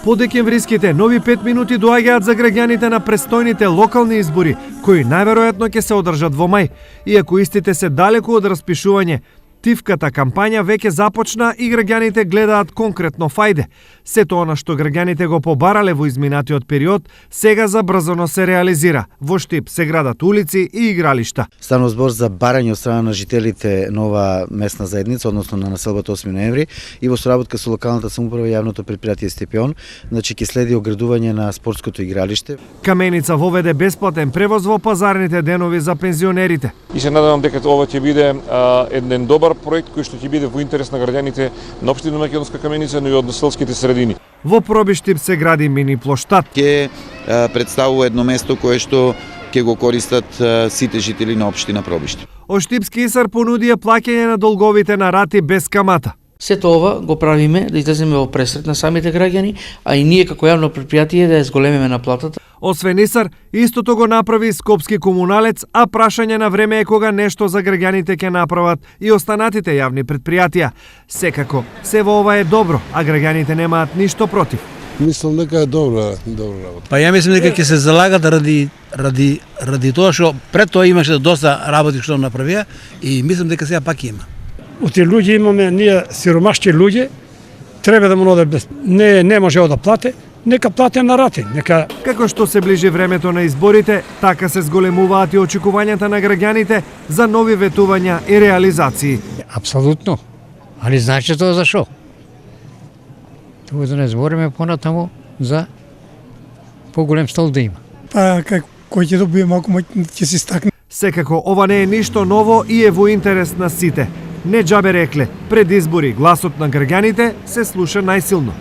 Подекемвриските нови 5 минути доаѓаат за граѓаните на престојните локални избори, кои најверојатно ќе се одржат во мај, иако истите се далеку од распишување. Тивката кампања веќе започна и граѓаните гледаат конкретно фајде. Сето она што граѓаните го побарале во изминатиот период, сега забрзано се реализира. Во Штип се градат улици и игралишта. Станува збор за барање од страна на жителите на ова местна заедница, односно на населбата 8 ноември, и во соработка со локалната самоуправа и јавното предпријатие Степјон, значи ќе следи оградување на спортското игралиште. Каменица воведе бесплатен превоз во пазарните денови за пензионерите. И се надевам дека ова ќе биде еден добар проект кој што ќе биде во интерес на граѓаните на општина Македонска Каменица, но и од селските средини. Во Пробиштип се гради мини плоштад. Ќе представува едно место кое што ќе го користат сите жители на општина Пробиштип. Оштипски исар понудија плаќање на долговите на рати без камата. Сето ова го правиме да излеземе во пресрет на самите граѓани, а и ние како јавно предпријатие да ја зголемиме наплатата. Освен исар, истото го направи Скопски комуналец, а прашање на време е кога нешто за граѓаните ќе направат и останатите јавни предпријатија. Секако, се во ова е добро, а граѓаните немаат ништо против. Мислам дека е добра работа. Па ја мислам дека ќе се залагат ради тоа што пред тоа имаше доста работи што направија и мислам дека сега пак има. Од тие луѓе имаме ние сиромашки луѓе, треба да му оде без не може да плате, нека плате на рати, нека. Како што се ближи времето на изборите, така се зголемуваат и очекувањата на граѓаните за нови ветувања и реализации. Апсолутно. Али знаете тоа за шо? Тоа да не збориме понатаму за поголем стол да има. Па кој ќе добие малку ќе се стакне. Секако ова не е ништо ново и е во интерес на сите. Не џабе рекле, пред избори гласот на граѓаните се слуша најсилно.